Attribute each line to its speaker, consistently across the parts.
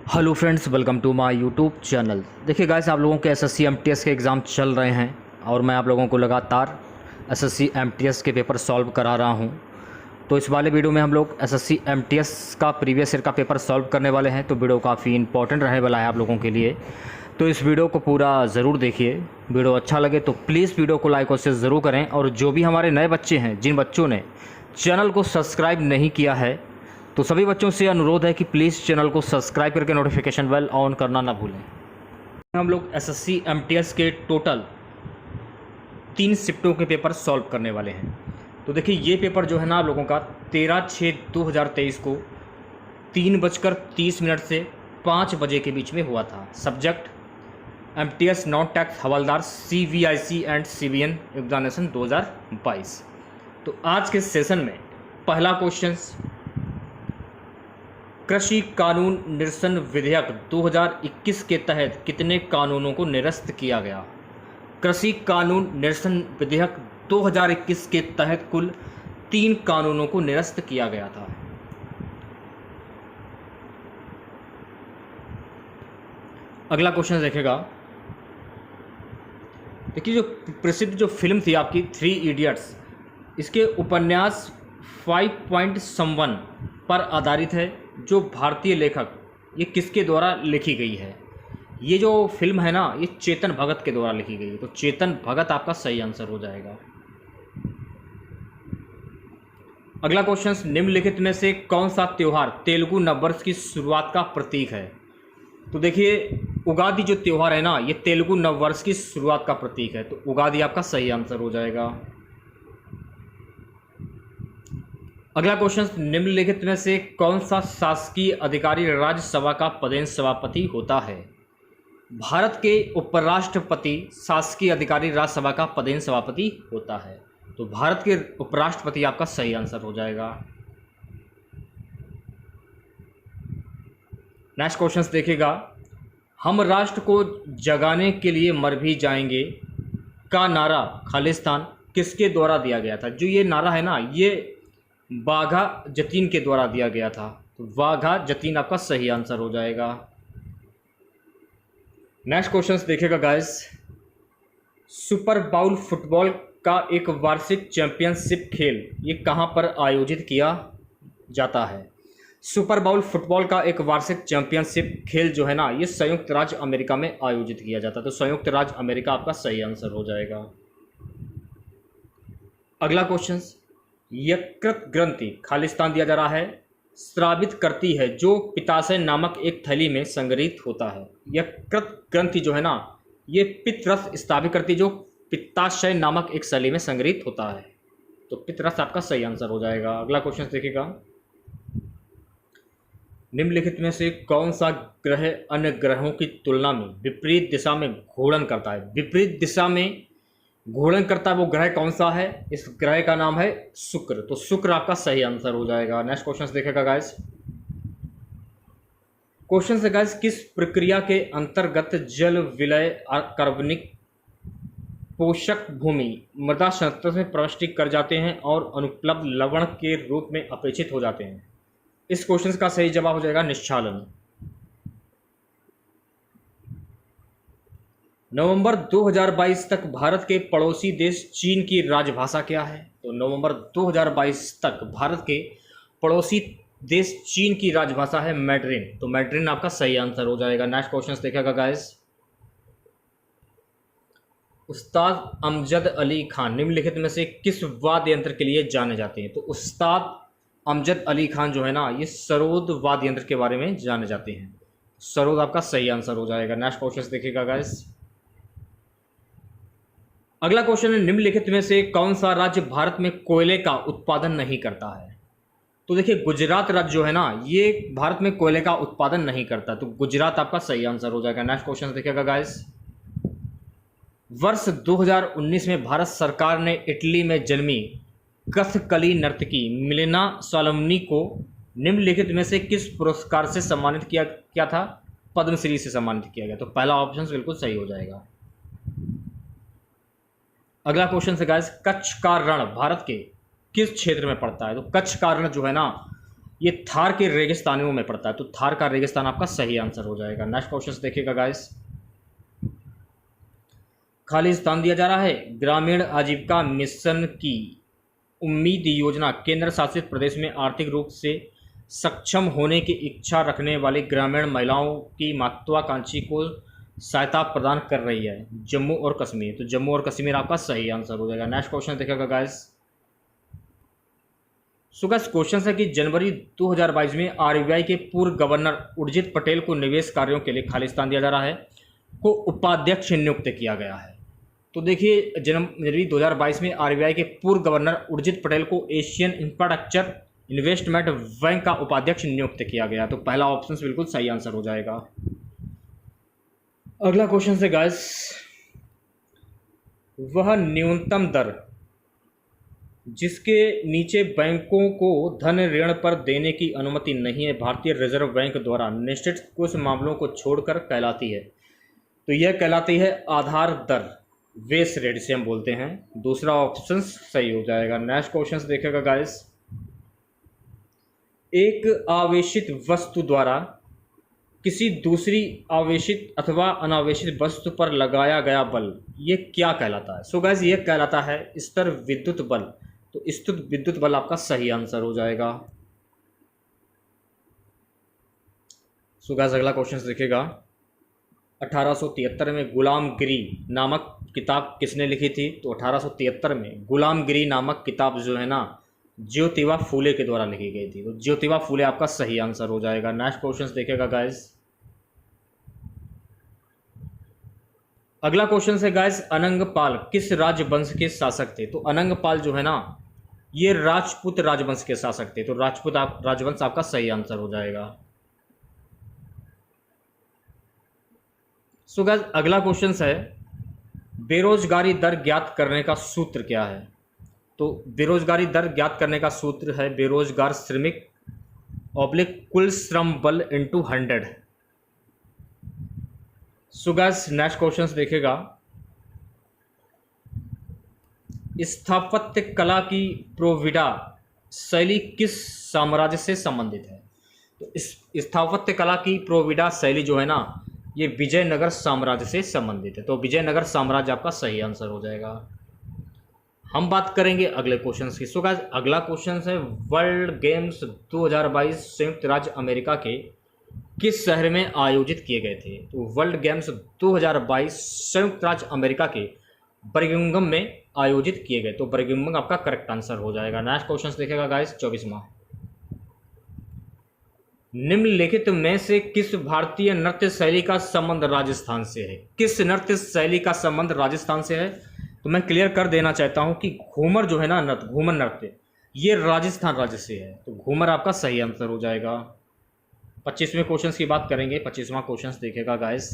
Speaker 1: Hello friends, welcome to my YouTube channel. देखिए guys, आप लोगों के एसएससी एमटीएस के एग्ज़ाम चल रहे हैं और मैं आप लोगों को लगातार एसएससी एमटीएस के पेपर सॉल्व करा रहा हूं। तो इस वाले वीडियो में हम लोग एसएससी एमटीएस का प्रीवियस ईयर का पेपर सॉल्व करने वाले हैं। तो वीडियो काफ़ी इंपॉर्टेंट रहने वाला है आप लोगों के लिए, तो इस वीडियो को पूरा ज़रूर देखिए। वीडियो अच्छा लगे तो प्लीज़ वीडियो को लाइक और शेयर ज़रूर करें। और जो भी हमारे नए बच्चे हैं, जिन बच्चों ने चैनल को सब्सक्राइब नहीं किया है, तो सभी बच्चों से अनुरोध है कि प्लीज़ चैनल को सब्सक्राइब करके नोटिफिकेशन बेल ऑन करना ना भूलें। हम लोग एसएससी एमटीएस के टोटल 3 शिफ्टों के पेपर सॉल्व करने वाले हैं। तो देखिए, ये पेपर जो है ना आप लोगों का 13/6/2023 को 3:30 से 5 बजे के बीच में हुआ था। सब्जेक्ट एमटीएस नॉन टैक्स हवलदार सीवीआईसी एंड सीबीएन एग्जामिनेशन 2022। तो आज के सेशन में पहला क्वेश्चन, कृषि कानून निरसन विधेयक 2021 के तहत कितने कानूनों को निरस्त किया गया? कृषि कानून निरसन विधेयक 2021 के तहत कुल 3 कानूनों को निरस्त किया गया था। अगला क्वेश्चन देखेगा। देखिए, जो प्रसिद्ध जो फिल्म थी आपकी 3 इडियट्स, इसके उपन्यास 5.1 पर आधारित है। जो भारतीय लेखक, ये किसके द्वारा लिखी गई है? ये जो फिल्म है ना, ये चेतन भगत के द्वारा लिखी गई है। तो चेतन भगत आपका सही आंसर हो जाएगा। अगला क्वेश्चन, निम्नलिखित में से कौन सा त्यौहार तेलुगु नववर्ष की शुरुआत का प्रतीक है? तो देखिए, उगादि जो त्यौहार है ना, ये तेलुगु नववर्ष की शुरुआत का प्रतीक है। तो उगादि आपका सही आंसर हो जाएगा। अगला क्वेश्चन, निम्नलिखित में से कौन सा शासकीय अधिकारी राज्यसभा का पदेन सभापति होता है? भारत के उपराष्ट्रपति शासकीय अधिकारी राज्यसभा का पदेन सभापति होता है। तो भारत के उपराष्ट्रपति आपका सही आंसर हो जाएगा। नेक्स्ट क्वेश्चन देखिएगा। हम राष्ट्र को जगाने के लिए मर भी जाएंगे का नारा खालिस्तान किसके द्वारा दिया गया था? जो ये नारा है ना, ये वाघा जतीन के द्वारा दिया गया था। तो वाघा जतीन आपका सही आंसर हो जाएगा। नेक्स्ट क्वेश्चन देखिएगा गाइस। सुपर बाउल फुटबॉल का एक वार्षिक चैंपियनशिप खेल ये कहां पर आयोजित किया जाता है? सुपर बाउल फुटबॉल का एक वार्षिक चैंपियनशिप खेल जो है ना, ये संयुक्त राज्य अमेरिका में आयोजित किया जाता है। तो संयुक्त राज्य अमेरिका आपका सही आंसर हो जाएगा। अगला क्वेश्चन, यकृत ग्रंथि खालिस्तान दिया जा रहा है, स्रावित करती है जो पित्ताशय नामक एक थैली में संग्रहित होता है। यकृत ग्रंथि जो है ना, ये पित्तरस स्रावित करती है जो पित्ताशय नामक एक थैली में संग्रहित होता है। तो पित्तरस आपका सही आंसर हो जाएगा। अगला क्वेश्चन देखिएगा। निम्नलिखित में से कौन सा ग्रह अन्य ग्रहों की तुलना में विपरीत दिशा में घूर्णन करता है? विपरीत दिशा में घूर्णन करता है वो ग्रह कौन सा है? इस ग्रह का नाम है शुक्र। तो शुक्र आपका सही आंसर हो जाएगा। नेक्स्ट क्वेश्चन देखेगा गाइस। क्वेश्चन से गाइस, किस प्रक्रिया के अंतर्गत जल विलय कार्बनिक पोषक भूमि मृदा संरचना में प्रविष्ट कर जाते हैं और अनुपलब्ध लवण के रूप में अपेक्षित हो जाते हैं? इस क्वेश्चन का सही जवाब हो जाएगा निश्चालन। नवंबर 2022 तक भारत के पड़ोसी देश चीन की राजभाषा क्या है? तो नवंबर 2022 तक भारत के पड़ोसी देश चीन की राजभाषा है मैंड्रिन। तो मैंड्रिन आपका सही आंसर हो जाएगा। नेक्स्ट क्वेश्चन देखिएगा गाइस। उस्ताद अमजद अली खान निम्नलिखित में से किस वाद्य यंत्र के लिए जाने जाते हैं? तो उस्ताद अमजद अली खान जो है ना, ये सरोद वाद्य यंत्र के बारे में जाने जाते हैं। सरोद आपका सही आंसर हो जाएगा। नेक्स्ट क्वेश्चन देखिएगा गाइस। अगला क्वेश्चन है, निम्नलिखित में से कौन सा राज्य भारत में कोयले का उत्पादन नहीं करता है? तो देखिए, गुजरात राज्य जो है ना, ये भारत में कोयले का उत्पादन नहीं करता। तो गुजरात आपका सही आंसर हो जाएगा। नेक्स्ट क्वेश्चन देखिएगा गाइस। वर्ष 2019 में भारत सरकार ने इटली में जन्मी कथकली नर्तकी मिलेना सोलोमनी को निम्नलिखित में से किस पुरस्कार से सम्मानित किया था? पद्मश्री से सम्मानित किया गया। तो पहला ऑप्शन बिल्कुल सही हो जाएगा। अगला क्वेश्चन से गाइस, कच्छ का रण भारत के किस क्षेत्र में पड़ता है? तो कच्छ का रण जो है ना, ये थार के रेगिस्तानों में पड़ता है, तो थार का रेगिस्तान आपका सही आंसर हो जाएगा। नेक्स्ट क्वेश्चन देखिएगा गाइस, खालिस्तान दिया जा रहा है, ग्रामीण आजीविका मिशन की उम्मीद योजना केंद्र शासित प्रदेश में आर्थिक रूप से सक्षम होने की इच्छा रखने वाली ग्रामीण महिलाओं की महत्वाकांक्षी को सहायता प्रदान कर रही है, जम्मू और कश्मीर। तो जम्मू और कश्मीर आपका सही आंसर हो जाएगा। नेक्स्ट क्वेश्चन देखिएगा गाइस, सो गाइस क्वेश्चन है कि जनवरी 2022 में आरबीआई के पूर्व गवर्नर उर्जित पटेल को निवेश कार्यों के लिए खालिस्तान दिया जा रहा है को उपाध्यक्ष नियुक्त किया गया है। तो देखिए जनवरी 2022 में आरबीआई के पूर्व गवर्नर उर्जित पटेल को एशियन इंफ्रास्ट्रक्चर इन्वेस्टमेंट बैंक का उपाध्यक्ष नियुक्त किया गया। तो पहला ऑप्शन बिल्कुल सही आंसर हो जाएगा। अगला क्वेश्चन है गाइस, वह न्यूनतम दर जिसके नीचे बैंकों को धन ऋण पर देने की अनुमति नहीं है भारतीय रिजर्व बैंक द्वारा निश्चित कुछ मामलों को छोड़कर कहलाती है। तो यह कहलाती है आधार दर, बेस रेट से हम बोलते हैं। दूसरा ऑप्शन सही हो जाएगा। नेक्स्ट क्वेश्चन देखेगा गाइस, एक आवेशित वस्तु द्वारा किसी दूसरी आवेशित अथवा अनावेशित वस्तु पर लगाया गया बल, ये क्या कहलाता है? सो गाइस ये कहलाता है स्तर विद्युत बल। तो स्थिर विद्युत बल आपका सही आंसर हो जाएगा। सो गाइस अगला क्वेश्चन देखिएगा, 1873 में गुलामगिरी नामक किताब किसने लिखी थी? तो 1873 में गुलामगिरी नामक किताब जो है ना ज्योतिबा फूले के द्वारा लिखी गई थी। तो ज्योतिबा फूले आपका सही आंसर हो जाएगा। नेक्स्ट क्वेश्चन देखेगा गाइस, अगला क्वेश्चन है गाइस, अनंगपाल किस राजवंश के शासक थे? तो अनंगपाल जो है ना ये राजपूत राजवंश के शासक थे। तो राजपूत राजवंश आपका सही आंसर हो जाएगा। सो गाइस अगला क्वेश्चन है, बेरोजगारी दर ज्ञात करने का सूत्र क्या है? तो बेरोजगारी दर ज्ञात करने का सूत्र है बेरोजगार श्रमिक ऑब्लिक कुल श्रम बल into 100। So guys next question देखेगा, स्थापत्य कला की प्रोविडा शैली किस साम्राज्य से संबंधित है? तो इस स्थापत्य कला की प्रोविडा शैली जो है ना ये विजयनगर साम्राज्य से संबंधित है। तो विजयनगर साम्राज्य आपका सही आंसर हो जाएगा। हम बात करेंगे अगले क्वेश्चन की। सो गाइस अगला क्वेश्चन है, वर्ल्ड गेम्स 2022 संयुक्त राज्य अमेरिका के किस शहर में आयोजित किए गए थे? तो वर्ल्ड गेम्स 2022 संयुक्त राज्य अमेरिका के बर्मिंघम में आयोजित किए गए। तो बर्मिंघम आपका करेक्ट आंसर हो जाएगा। नेक्स्ट क्वेश्चन देखेगा गाइस 24वां, निम्नलिखित में से किस भारतीय नृत्य शैली का संबंध राजस्थान से है? किस नृत्य शैली का संबंध राजस्थान से है? तो मैं क्लियर कर देना चाहता हूं कि घूमर जो है ना नृत्य, घूमर नृत्य ये राजस्थान राज्य से है। तो घूमर आपका सही आंसर हो जाएगा। 25वें क्वेश्चन की बात करेंगे। 25वां क्वेश्चन देखेगा गाइस,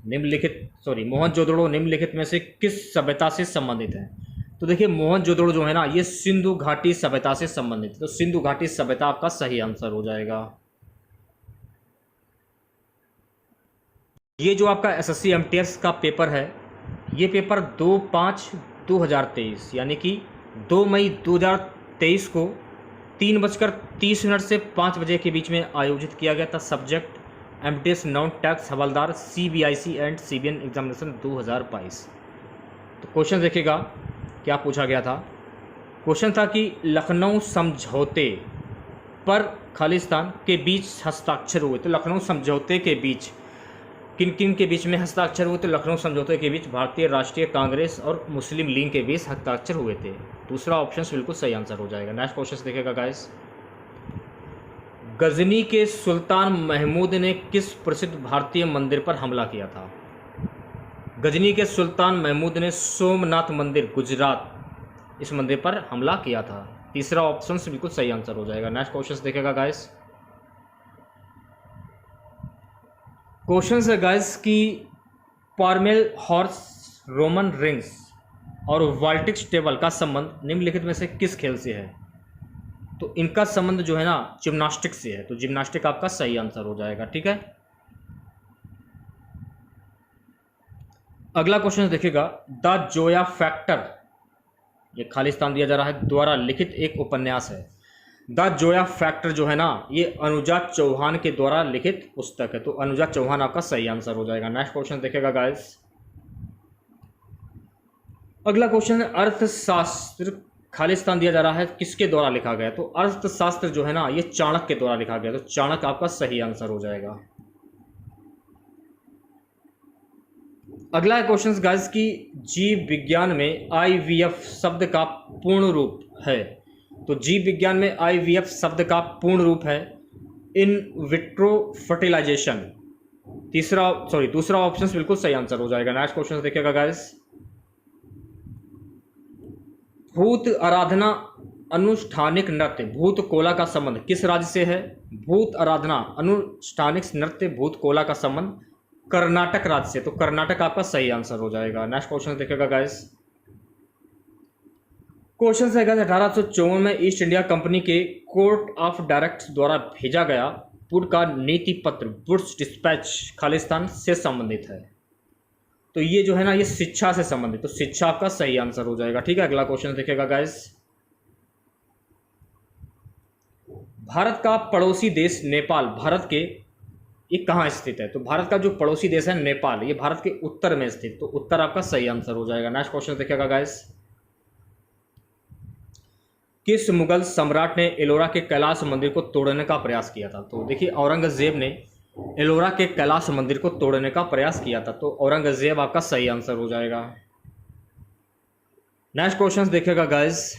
Speaker 1: मोहनजोदड़ो निम्नलिखित में से किस सभ्यता से संबंधित है? तो देखिए मोहनजोदड़ो जो है ना ये सिंधु घाटी सभ्यता से संबंधित है। तो सिंधु घाटी सभ्यता आपका सही आंसर हो जाएगा। ये जो आपका एसएससी एमटीएस का पेपर है ये पेपर 2/5/2023 यानी कि 2 मई 2023 को 3:30 से 5 बजे के बीच में आयोजित किया गया था। Subject MTS non tech havildar CBIC and CBN examination 2022। तो क्वेश्चन देखिएगा क्या पूछा गया था। क्वेश्चन था कि लखनऊ समझौते पर खालिस्तान के बीच हस्ताक्षर हुए। तो लखनऊ समझौते के बीच किन किन के बीच में हस्ताक्षर हुए? तो लखनऊ समझौते के बीच भारतीय राष्ट्रीय कांग्रेस और मुस्लिम लीग के बीच हस्ताक्षर हुए थे। दूसरा ऑप्शन बिल्कुल सही आंसर हो जाएगा। नेक्स्ट क्वेश्चन देखेगा गाइस, गजनी के सुल्तान महमूद ने किस प्रसिद्ध भारतीय मंदिर पर हमला किया था? गजनी के सुल्तान महमूद ने सोमनाथ मंदिर गुजरात इस मंदिर पर हमला किया था। तीसरा ऑप्शन बिल्कुल सही आंसर हो जाएगा। नेक्स्ट क्वेश्चन देखेगा गाइस, क्वेश्चन है गाइस कि पार्मेल हॉर्स रोमन रिंग्स और वाल्टिक्स टेबल का संबंध निम्नलिखित में से किस खेल से है? तो इनका संबंध जो है ना जिम्नास्टिक से है। तो जिम्नास्टिक आपका सही आंसर हो जाएगा। ठीक है, अगला क्वेश्चन देखिएगा, द जोया फैक्टर ये खालिस्तान दिया जा रहा है द्वारा लिखित एक उपन्यास है। द जोया फैक्टर जो है ना, ये अनुजा चौहान के द्वारा लिखित पुस्तक है। तो अनुजा चौहान आपका सही आंसर हो जाएगा। नेक्स्ट क्वेश्चन देखेगा गाइस। अगला क्वेश्चन है अर्थशास्त्र खालिस्तान दिया जा रहा है, किसके द्वारा लिखा गया? तो अर्थशास्त्र जो है ना, ये चाणक्य के द्वारा लिखा गया। तो चाणक्य आपका सही आंसर हो जाएगा। अगला क्वेश्चन गाइस की जीव विज्ञान में IVF शब्द का पूर्ण रूप है। तो जीव विज्ञान में IVF शब्द का पूर्ण रूप है इन विट्रो फर्टिलाइजेशन। दूसरा ऑप्शन बिल्कुल सही आंसर हो जाएगा। नेक्स्ट क्वेश्चन देखिएगा गाइस। भूत आराधना अनुष्ठानिक नृत्य भूत कोला का संबंध किस राज्य से है? भूत आराधना अनुष्ठानिक नृत्य भूत कोला का संबंध कर्नाटक राज्य से। तो कर्नाटक आपका सही आंसर हो जाएगा। नेक्स्ट क्वेश्चन देखेगा गाइस। क्वेश्चन है 1854 में ईस्ट इंडिया कंपनी के कोर्ट ऑफ डायरेक्टर्स द्वारा भेजा गया पूर्व का नीति पत्र वुड्स डिस्पैच खालिस्तान से संबंधित है। तो ये जो है ना, ये शिक्षा से संबंधित। तो शिक्षा आपका सही आंसर हो जाएगा। ठीक है, अगला क्वेश्चन देखेगा गाइस। भारत का पड़ोसी देश नेपाल भारत के ये कहाँ स्थित है? तो भारत का जो पड़ोसी देश है नेपाल, ये भारत के उत्तर में स्थित। तो उत्तर आपका सही आंसर हो जाएगा। नेक्स्ट क्वेश्चन देखेगा गाइस। किस मुगल सम्राट ने एलोरा के कैलाश मंदिर को तोड़ने का प्रयास किया था? तो देखिए, औरंगजेब ने एलोरा के कैलाश मंदिर को तोड़ने का प्रयास किया था। तो औरंगजेब आपका सही आंसर हो जाएगा। नेक्स्ट क्वेश्चन देखेगा गाइस।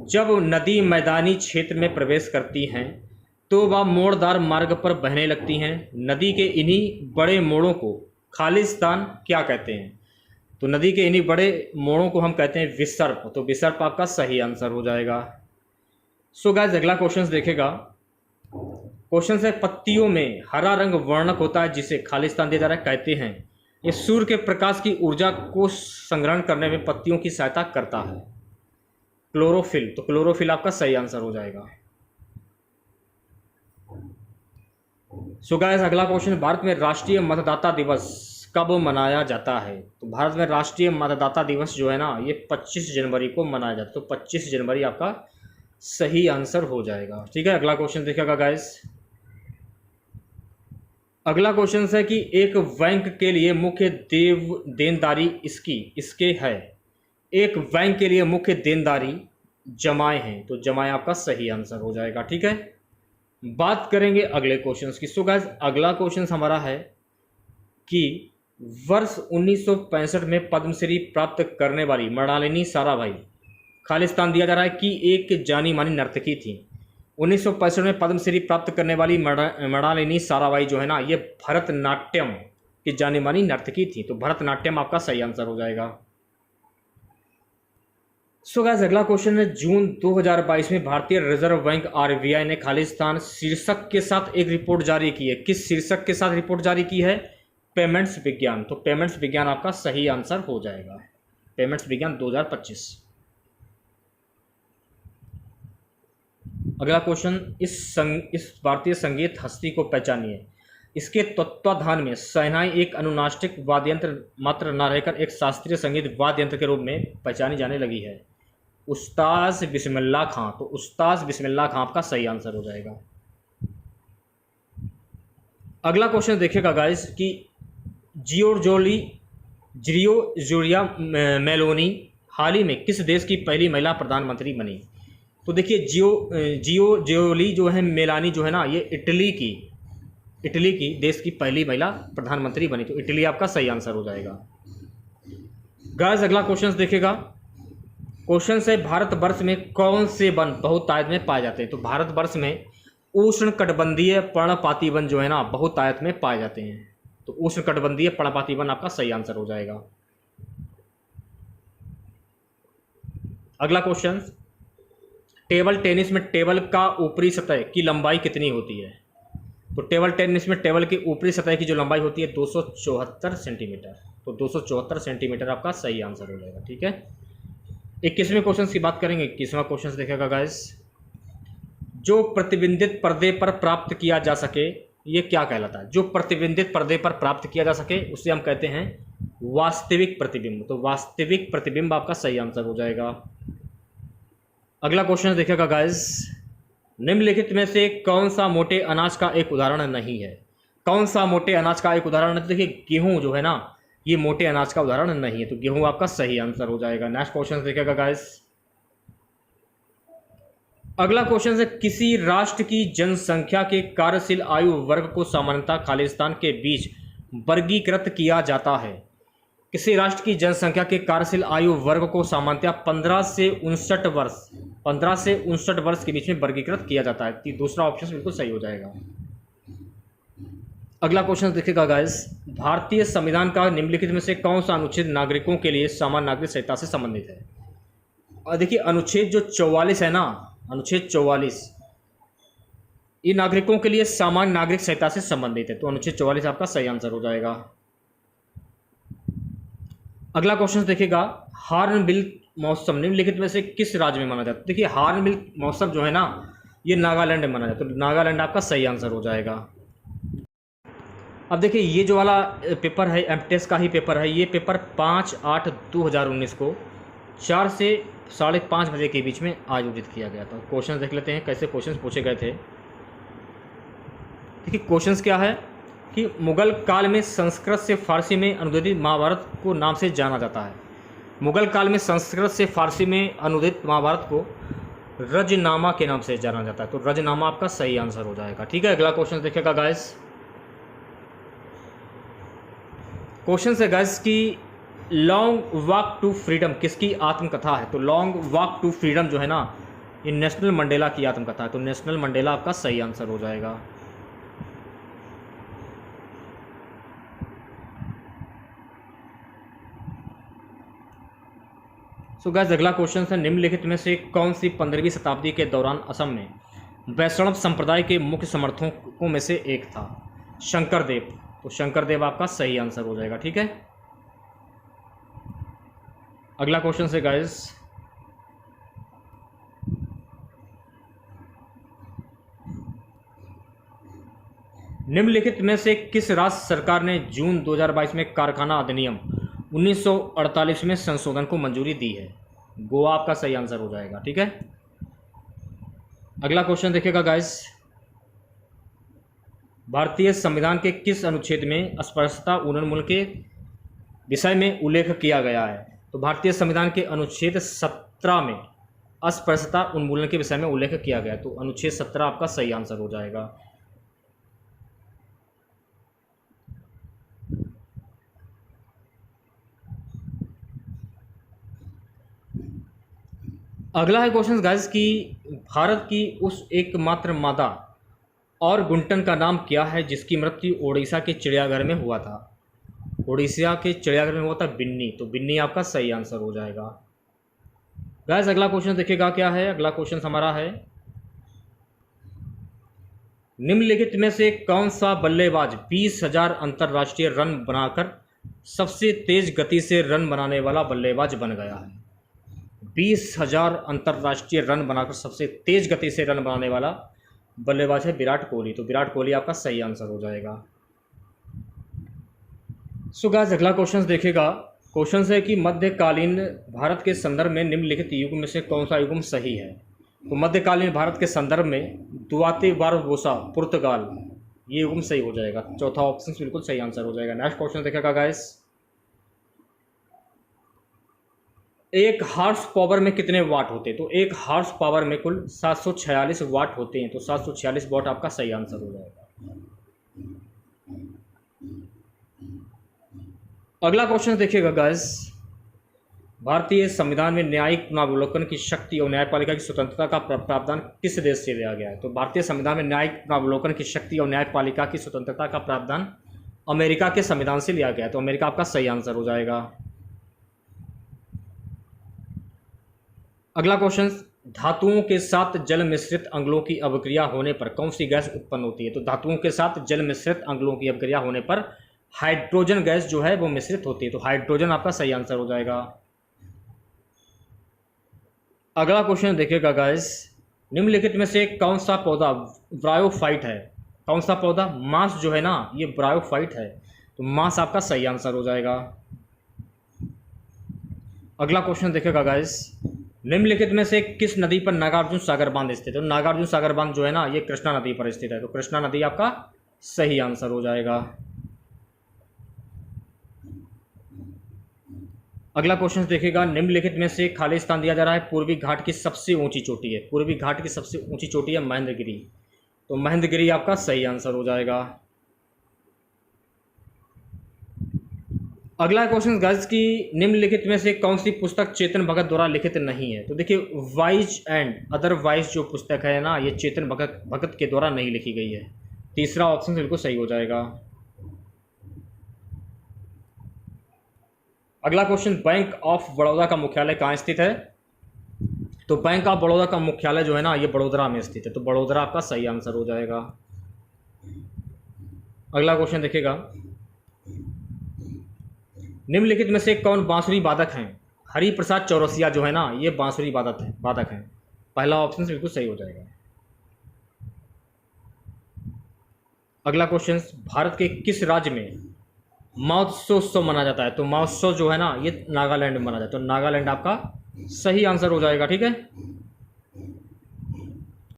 Speaker 1: जब नदी मैदानी क्षेत्र में प्रवेश करती हैं तो वह मोड़दार मार्ग पर बहने लगती हैं। नदी के इन्हीं बड़े मोड़ों को खालिस्तान क्या कहते हैं? तो नदी के इन्हीं बड़े मोड़ों को हम कहते हैं विसर्प। तो विसर्प आपका सही आंसर हो जाएगा। सो गाइस, अगला क्वेश्चन देखेगा। क्वेश्चन है पत्तियों में हरा रंग वर्णक होता है जिसे खालिस्तान दिया जा रहा है, कहते हैं ये सूर्य के प्रकाश की ऊर्जा को संग्रहण करने में पत्तियों की सहायता करता है। क्लोरोफिल। तो क्लोरोफिल आपका सही आंसर हो जाएगा। सो गाइस, अगला क्वेश्चन, भारत में राष्ट्रीय मतदाता दिवस कब मनाया जाता है? तो भारत में राष्ट्रीय मतदाता दिवस जो है ना, ये 25 जनवरी को मनाया जाता है। तो 25 जनवरी आपका सही आंसर हो जाएगा। ठीक है, अगला क्वेश्चन देखिएगा गाइस। अगला क्वेश्चन है कि एक बैंक के लिए मुख्य देनदारी इसके है। एक बैंक के लिए मुख्य देनदारी जमाएं हैं। तो जमाएं आपका सही आंसर हो जाएगा। ठीक है, बात करेंगे अगले क्वेश्चन की। सो गाइस, अगला क्वेश्चन हमारा है कि वर्ष 1965 में पद्मश्री प्राप्त करने वाली मृणालिनी साराभाई खालिस्तान दिया जा रहा है कि एक जानी मानी नर्तकी थी। 1965 में पद्मश्री प्राप्त करने वाली मृणालिनी साराभाई जो है ना, ये भरतनाट्यम की जानी मानी नर्तकी थी। तो भरतनाट्यम आपका सही आंसर हो जाएगा। सो गाइस, अगला क्वेश्चन है जून 2022 में भारतीय रिजर्व बैंक RBI ने खालिस्तान शीर्षक के साथ एक रिपोर्ट जारी की है। किस शीर्षक के साथ रिपोर्ट जारी की है? पेमेंट्स विज्ञान। तो पेमेंट्स विज्ञान आपका सही आंसर हो जाएगा। पेमेंट्स विज्ञान 2025। अगला क्वेश्चन, इस भारतीय संगीत हस्ती को पहचानिए। इसके तत्वाधान में शहनाई एक अनुनाष्टिक वाद्य यंत्र मात्र न रहकर एक शास्त्रीय संगीत वाद्य यंत्र के रूप में पहचानी जाने लगी है। उस्ताद बिस्मिल्लाह खां। तो उस्ताद बिस्मिल्लाह खां आपका सही आंसर हो जाएगा। अगला क्वेश्चन देखिएगा गाइस कि जूलिया मेलोनी हाल ही में किस देश की पहली महिला प्रधानमंत्री बनी? तो देखिए, जियोली जो है मेलानी जो है ना, ये इटली की देश की पहली महिला प्रधानमंत्री बनी। तो इटली आपका सही आंसर हो जाएगा। गाइस, अगला क्वेश्चन देखिएगा। क्वेश्चन है भारतवर्ष में कौन से वन बहुतायत में पाए जाते हैं? तो भारतवर्ष में उष्णकटिबंधीय पर्णपाती वन जो है ना, बहुतायत में पाए जाते हैं। तो उष्णकटिबंधीय पर्णपाती वन आपका सही आंसर हो जाएगा। अगला क्वेश्चन, टेबल टेनिस में टेबल का ऊपरी सतह की लंबाई कितनी होती है? तो टेबल टेनिस में टेबल की ऊपरी सतह की जो लंबाई होती है 274 सेंटीमीटर। तो 274 सेंटीमीटर आपका सही आंसर हो जाएगा। ठीक है, 21वें क्वेश्चन की बात करेंगे। 21वां क्वेश्चन देखेगा गाइस। जो प्रतिबिंबित पर्दे पर प्राप्त किया जा सके, ये क्या कहलाता है? जो प्रतिबिंबित पर्दे पर प्राप्त किया जा सके उसे हम कहते हैं वास्तविक प्रतिबिंब। तो वास्तविक प्रतिबिंब आपका सही आंसर हो जाएगा। अगला क्वेश्चन देखेगा गाइस। निम्नलिखित में से कौन सा मोटे अनाज का एक उदाहरण नहीं है? कौन सा मोटे अनाज का एक उदाहरण है? तो देखिए गेहूं जो है ना, ये मोटे अनाज का उदाहरण नहीं है, तो गेहूं आपका सही आंसर हो जाएगा। नेक्स्ट क्वेश्चन देखिएगा गाइस। अगला क्वेश्चन है, किसी राष्ट्र की जनसंख्या के कार्यशील आयु वर्ग को सामान्यतः खालिस्तान के बीच वर्गीकृत किया जाता है। किसी राष्ट्र की जनसंख्या के कार्यशील आयु वर्ग को सामान्यतः 15 से 59 वर्ष के बीच में वर्गीकृत किया जाता है। तो दूसरा ऑप्शन बिल्कुल सही हो जाएगा। अगला क्वेश्चन देखिएगा गाइस, भारतीय संविधान का निम्नलिखित में से कौन सा अनुच्छेद नागरिकों के लिए सामान्य नागरिक संहिता से संबंधित है? और देखिए अनुच्छेद जो 44 है ना, अनुच्छेद 44, ये नागरिकों के लिए सामान्य नागरिक संहिता से संबंधित है, तो अनुच्छेद 44 आपका सही आंसर हो जाएगा। अगला क्वेश्चन देखिएगा, हॉर्नबिल महोत्सव निम्नलिखित में से किस राज्य में मनाया जाता है? देखिए हॉर्नबिल महोत्सव जो है ना, ये नागालैंड में मनाया जाता है, तो नागालैंड आपका सही आंसर हो जाएगा। अब देखिए ये जो वाला पेपर है एमटीएस का ही पेपर है, ये पेपर 5/8/2019 को 4 से 5:30 बजे के बीच में आयोजित किया गया था। क्वेश्चन देख लेते हैं कैसे क्वेश्चन पूछे गए थे। देखिए क्वेश्चंस क्या है कि मुगल काल में संस्कृत से फारसी में अनुदित महाभारत को नाम से जाना जाता है। मुगल काल में संस्कृत से फारसी में अनुदित महाभारत को रजनामा के नाम से जाना जाता है, तो रजनामा आपका सही आंसर हो जाएगा। ठीक है, अगला क्वेश्चन देखिएगा गाइस। क्वेश्चन है गाइस कि लॉन्ग वॉक टू फ्रीडम किसकी आत्मकथा है? तो लॉन्ग वॉक टू फ्रीडम जो है ना, ये नेशनल मंडेला की आत्मकथा है, तो नेशनल मंडेला आपका सही आंसर हो जाएगा। सो गाइस अगला क्वेश्चन है, निम्नलिखित में से कौन सी 15वीं शताब्दी के दौरान असम में वैष्णव संप्रदाय के मुख्य समर्थकों में से एक था? शंकरदेव, तो शंकरदेव आपका सही आंसर हो जाएगा। ठीक है, अगला क्वेश्चन है गाइस, निम्नलिखित में से किस राज्य सरकार ने जून 2022 में कारखाना अधिनियम 1948 में संशोधन को मंजूरी दी है? गोवा आपका सही आंसर हो जाएगा। ठीक है, अगला क्वेश्चन देखिएगा गाइस, भारतीय संविधान के किस अनुच्छेद में अस्पृश्यता उन्मूलन के विषय में उल्लेख किया गया है? तो भारतीय संविधान के अनुच्छेद 17 में अस्पृश्यता उन्मूलन के विषय में उल्लेख किया गया है, तो अनुच्छेद 17 आपका सही आंसर हो जाएगा। अगला है क्वेश्चन गाइस कि भारत की उस एकमात्र मादा और गुंटन का नाम क्या है जिसकी मृत्यु ओडिशा के चिड़ियाघर में हुआ था? ओडिशा के चिड़ियाघर में हुआ था बिन्नी, तो बिन्नी आपका सही आंसर हो जाएगा। गाइस अगला क्वेश्चन देखिएगा क्या है। अगला क्वेश्चन हमारा है, निम्नलिखित में से कौन सा बल्लेबाज 20,000 अंतर्राष्ट्रीय रन बनाकर सबसे तेज गति से रन बनाने वाला बल्लेबाज बन गया है? 20,000 अंतर्राष्ट्रीय रन बनाकर सबसे तेज गति से रन बनाने वाला बल्लेबाज है विराट कोहली, तो विराट कोहली आपका सही आंसर हो जाएगा। सो गाइस अगला क्वेश्चन देखिएगा। क्वेश्चन है कि मध्यकालीन भारत के संदर्भ में निम्नलिखित युग में से कौन सा युग्म सही है? तो मध्यकालीन भारत के संदर्भ में दुआते बारबोसा पुर्तगाल, ये युग्म सही हो जाएगा। चौथा ऑप्शन बिल्कुल सही आंसर हो जाएगा। नेक्स्ट क्वेश्चन देखिएगा गाइस, एक हार्स पावर में कितने वाट होते हैं? तो एक हार्स पावर में कुल 746 वाट होते हैं, तो 746 वाट आपका सही आंसर हो जाएगा। अगला क्वेश्चन देखिएगा गाइस, भारतीय संविधान में न्यायिक पुनरावलोकन की शक्ति और न्यायपालिका की स्वतंत्रता का प्रावधान किस देश से लिया गया है? तो भारतीय संविधान में न्यायिक पुनरावलोकन की शक्ति और न्यायपालिका की स्वतंत्रता का प्रावधान अमेरिका के संविधान से लिया गया है, तो अमेरिका आपका सही आंसर हो जाएगा। अगला क्वेश्चन, धातुओं के साथ जल मिश्रित अम्लों की अभिक्रिया होने पर कौन सी गैस उत्पन्न होती है? तो धातुओं के साथ जल मिश्रित अम्लों की अभिक्रिया होने पर हाइड्रोजन गैस जो है वो मिश्रित होती है, तो हाइड्रोजन आपका सही आंसर हो जाएगा। अगला क्वेश्चन देखिएगा गाइस, निम्नलिखित में से कौन सा पौधा ब्रायोफाइट है? कौन सा पौधा? मांस जो है ना, ये ब्रायोफाइट है, तो मांस आपका सही आंसर हो जाएगा। अगला क्वेश्चन देखिएगा गाइस, निम्नलिखित में से किस नदी पर नागार्जुन सागर बांध स्थित है? तो नागार्जुन सागर बांध जो है ना ये कृष्णा नदी पर स्थित है, तो कृष्णा नदी आपका सही आंसर हो जाएगा। अगला क्वेश्चन देखिएगा, निम्नलिखित में से खाली स्थान दिया जा रहा है पूर्वी घाट की सबसे ऊंची चोटी है। पूर्वी घाट की सबसे ऊंची चोटी है महेंद्रगिरी, तो महेंद्रगिरी आपका सही आंसर हो जाएगा। अगला क्वेश्चन गाइस की निम्नलिखित में से कौन सी पुस्तक चेतन भगत द्वारा लिखित नहीं है? तो देखिए वाइज एंड अदरवाइज जो पुस्तक है ना ये चेतन भगत के द्वारा नहीं लिखी गई है। तीसरा ऑप्शन बिल्कुल सही हो जाएगा। अगला क्वेश्चन, बैंक ऑफ बड़ौदा का मुख्यालय कहाँ स्थित है? तो बैंक ऑफ बड़ौदा का मुख्यालय जो है ना ये बड़ोदरा में स्थित है, तो बड़ोदरा आपका सही आंसर हो जाएगा। अगला क्वेश्चन देखिएगा, निम्नलिखित में से कौन बांसुरी वादक हैं? हरिप्रसाद चौरसिया जो है ना ये बांसुरी वादक हैं। पहला ऑप्शन बिल्कुल सही हो जाएगा। अगला क्वेश्चन, भारत के किस राज्य में महोत्सव मनाया जाता है? तो महोत्सव जो है ना ये नागालैंड में मनाया जाता है, तो नागालैंड आपका सही आंसर हो जाएगा। ठीक है।